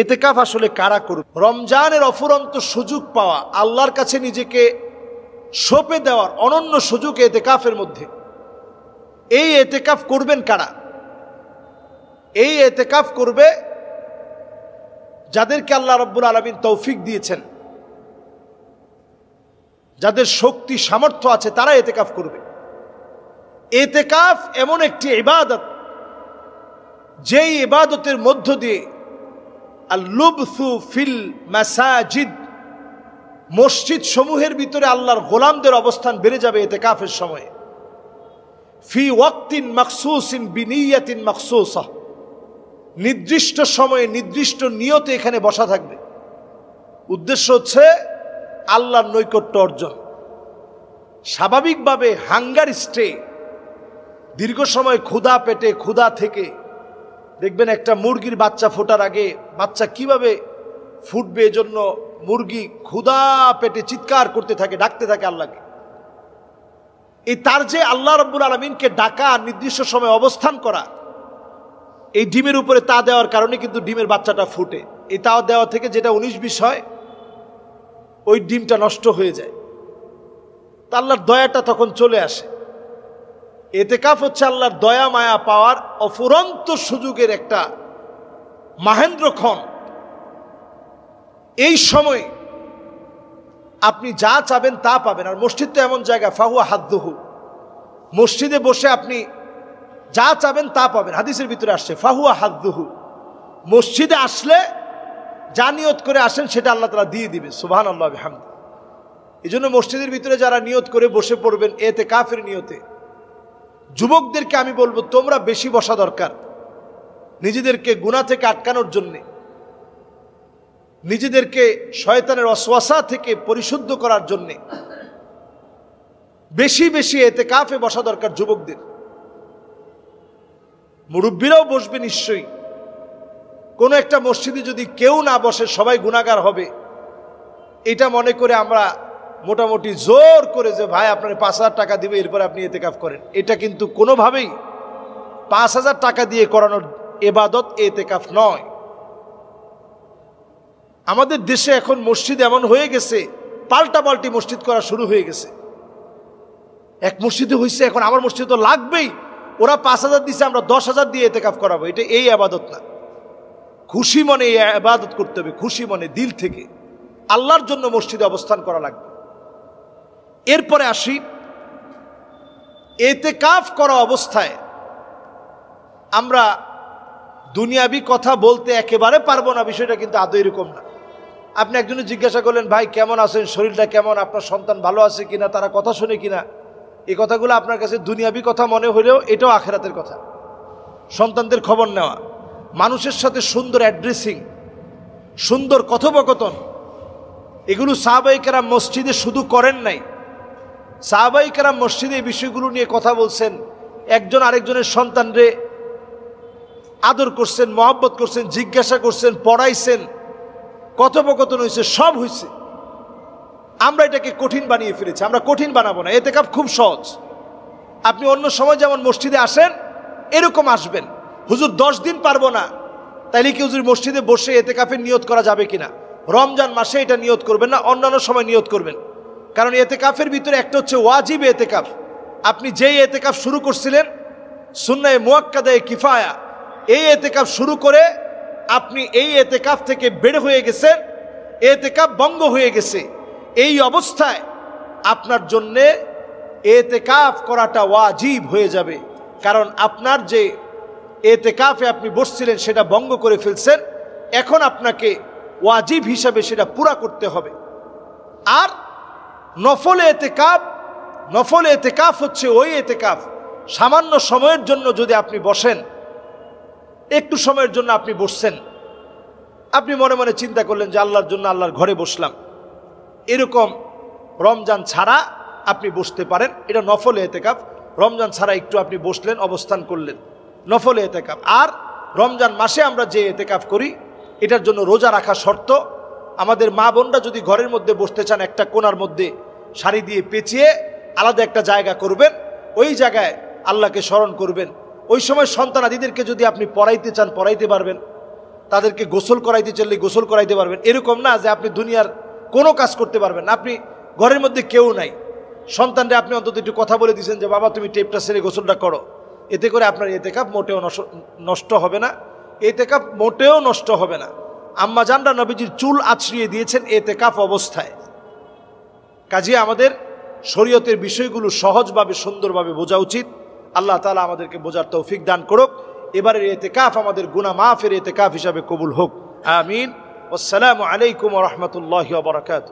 এতেকাফ আসলে কারা করবে? রমজানের অফুরন্ত সুযোগ পাওয়া, আল্লাহর কাছে নিজেকে সঁপে দেওয়ার অনন্য সুযোগ এতেকাফের মধ্যে। এই এতেকাফ করবেন কারা? এই এতেকাফ করবে যাদেরকে আল্লাহ রাব্বুল আলামিন তৌফিক দিয়েছেন, যাদের শক্তি সামর্থ্য আছে, তারা এতেকাফ করবে। এতেকাফ এমন একটি ইবাদত, যেই ইবাদতের মধ্য দিয়ে আল-লুবথু ফিল মাসাজিদ, মসজিদ সমূহের ভিতরে আল্লাহর গোলামদের অবস্থান বেড়ে যাবে এতেকাফের সময়। ফি ওয়াক্তিন মাখসুসিন বিনিয়াতিন মাখসুসা, নির্দিষ্ট সময়ে নির্দিষ্ট নিয়তে এখানে বসা থাকবে। উদ্দেশ্য হচ্ছে আল্লাহর নৈকট্য অর্জন। স্বাভাবিকভাবে হাঙ্গার স্টে, দীর্ঘ সময় ক্ষুধা পেটে, ক্ষুধা থেকে দেখবেন একটা মুরগির বাচ্চা ফোটার আগে বাচ্চা কিভাবে ফুটবে, এজন্য মুরগি ক্ষুধা পেটে চিৎকার করতে থাকে, ডাকতে থাকে আল্লাহকে। এই তার যে আল্লাহ রাব্বুল আলামিনকে ডাকা, নির্দিষ্ট সময় অবস্থান করা, এই ডিমের উপরে তা দেওয়ার কারণে কিন্তু ডিমের বাচ্চাটা ফুটে। এই তা দেওয়া থেকে যেটা 19-20 হয়, ওই ডিমটা নষ্ট হয়ে যায়। তা আল্লাহর দয়াটা তখন চলে আসে। এতেকাফ হচ্ছে আল্লাহর দয়া মায়া পাওয়ার অফুরন্ত সুযোগের একটা মাহেন্দ্রক্ষণ। এই সময় আপনি যা চাবেন তা পাবেন। আর মসজিদ তো এমন জায়গা, ফাহুয়া হাদ্দুহু, মসজিদে বসে আপনি যা চাবেন তা পাবেন। হাদিসের ভিতরে আসছে ফাহুয়া হাদ্দুহু, মসজিদে আসলে যা নিয়ত করে আসেন সেটা আল্লাহ তাআলা দিয়ে দিবে। সুবহানাল্লাহ ওয়া বিহামদিহি। এই জন্য মসজিদের ভিতরে যারা নিয়ত করে বসে পড়বেন এতেকাফের নিয়তে, যুবকদেরকে আমি বলবো তোমরা বেশি বসা দরকার, নিজেদেরকে গুনাহ থেকে আটকানোর জন্যে, নিজেদেরকে শয়তানের ওয়াসওয়াসা থেকে পরিশুদ্ধ করার জন্যে বেশি বেশি এতেকাফে বসা দরকার যুবকদের। মুরব্বীরাও বসবে নিশ্চয়ই। কোনো একটা মসজিদে যদি কেউ না বসে সবাই গুনাহগার হবে, এটা মনে করে আমরা মোটামুটি জোর করে যে ভাই আপনার 5,000 টাকা দিবে এরপরে আপনি এতেকাফ করেন, এটা কিন্তু কোনোভাবেই 5,000 টাকা দিয়ে করানোর ইবাদত এতেকাফ নয়। আমাদের দেশে এখন মসজিদ এমন হয়ে গেছে, পাল্টাপাল্টি মসজিদ করা শুরু হয়ে গেছে। এক মসজিদে হয়েছে, এখন আমার মসজিদ তো লাগবেই, ওরা 5,000 দিছে, আমরা 10,000 দিয়ে এতেকাফ করাবো। এটা এই ইবাদত না। খুশি মনে এই ইবাদত করতে হবে, খুশি মনে, দিল থেকে আল্লাহর জন্য মসজিদে অবস্থান করা লাগবে। এরপরে আসি, এতেকাফ করা অবস্থায় আমরা দুনিয়াবি কথা বলতে একেবারে পারবো না, বিষয়টা কিন্তু আদৌ এরকম না। আপনি একজনে জিজ্ঞাসা করলেন, ভাই কেমন আছেন, শরীরটা কেমন, আপনার সন্তান ভালো আছে কিনা, তারা কথা শুনে কিনা, এই কথাগুলো আপনার কাছে দুনিয়াবি কথা মনে হলেও এটাও আখিরাতের কথা। সন্তানদের খবর নেওয়া, মানুষের সাথে সুন্দর অ্যাড্রেসিং, সুন্দর কথোপকথন, এগুলো সাহাবায়ে কেরাম মসজিদে শুধু করেন নাই, সাহাবায়ে কেরাম মসজিদে এই বিষয়গুলো নিয়ে কথা বলছেন। একজন আরেকজনের সন্তানরে আদর করছেন, মহব্বত করছেন, জিজ্ঞাসা করছেন, পড়াইছেন, কথোপকথন হয়েছে, সব হয়েছে। আমরা এটাকে কঠিন বানিয়ে ফেলেছি। আমরা কঠিন বানাবো না, এতেকাফ খুব সহজ। আপনি অন্য সময় যেমন মসজিদে আসেন এরকম আসবেন। হুজুর 10 দিন পারবো না, তাইলে কি হুজুর মসজিদে বসে এতেকাফের নিয়ত করা যাবে কিনা? রমজান মাসে এটা নিয়ত করবেন না, অন্যান্য সময় নিয়ত করবেন। কারণ এতেকাফের ভিতরে একটা হচ্ছে ওয়াজিব এতেকাফ। আপনি যেই এতেকাফ শুরু করছিলেন সুন্নায়ে মুআক্কাদায়ে কিফায়া, এই এতেকাফ শুরু করে আপনি এই এতেকাফ থেকে বের হয়ে গেছেন, এতেকাফ ভঙ্গ হয়ে গেছে। এই অবস্থায় আপনার জন্যে এতেকাফ করাটা ওয়াজিব হয়ে যাবে। কারণ আপনার যে এতেকাফে আপনি বসছিলেন সেটা ভঙ্গ করে ফেলছেন, এখন আপনাকে ওয়াজিব হিসাবে সেটা পুরা করতে হবে। আর নফল এতেকাফ হচ্ছে ওই এতেকাফ, সামান্য সময়ের জন্য যদি আপনি বসেন, একটু সময়ের জন্য আপনি বসছেন, আপনি মনে মনে চিন্তা করলেন যে আল্লাহর জন্য আল্লাহর ঘরে বসলাম, এরকম রমজান ছাড়া আপনি বসতে পারেন। এটা নফল এতেকাফ। রমজান ছাড়া একটু আপনি বসলেন, অবস্থান করলেন, নফল এতেকাফ। আর রমজান মাসে আমরা যে এতেকাফ করি এটার জন্য রোজা রাখা শর্ত। আমাদের মা বোনরা যদি ঘরের মধ্যে বসতে চান, একটা কোণার মধ্যে শাড়ি দিয়ে পেঁচিয়ে আলাদা একটা জায়গা করবেন, ওই জায়গায় আল্লাহকে স্মরণ করবেন। ওই সময় সন্তানাদিদেরকে যদি আপনি পড়াইতে চান পড়াইতে পারবেন, তাদেরকে গোসল করাইতে চাইলে গোসল করাইতে পারবেন, এরকম না যে আপনি দুনিয়ার কোনো কাজ করতে পারবেন না। আপনি ঘরের মধ্যে কেউ নাই, সন্তানরা আপনি অন্তত একটু কথা বলে দিয়েছেন যে বাবা তুমি টেপটা সেরে গোসলটা করো, এতে করে আপনার এতেকাফ মোটেও নষ্ট হবে না, এতেকাফ মোটেও নষ্ট হবে না। আম্মা জানরা নবীজির চুল আছড়িয়ে দিয়েছেন এতেকাফ অবস্থায়। কাজে আমাদের শরীয়তের বিষয়গুলো সহজভাবে সুন্দরভাবে বোঝা উচিত। আল্লাহ তাআলা আমাদেরকে বোঝার তৌফিক দান করুক। এবারের এতেকাফ আমাদের গুনাহ মাফের এতেকাফ হিসাবে কবুল হোক, আমিন। আসসালামু আলাইকুম ওয়া রাহমাতুল্লাহি ওয়া বারাকাতুহু।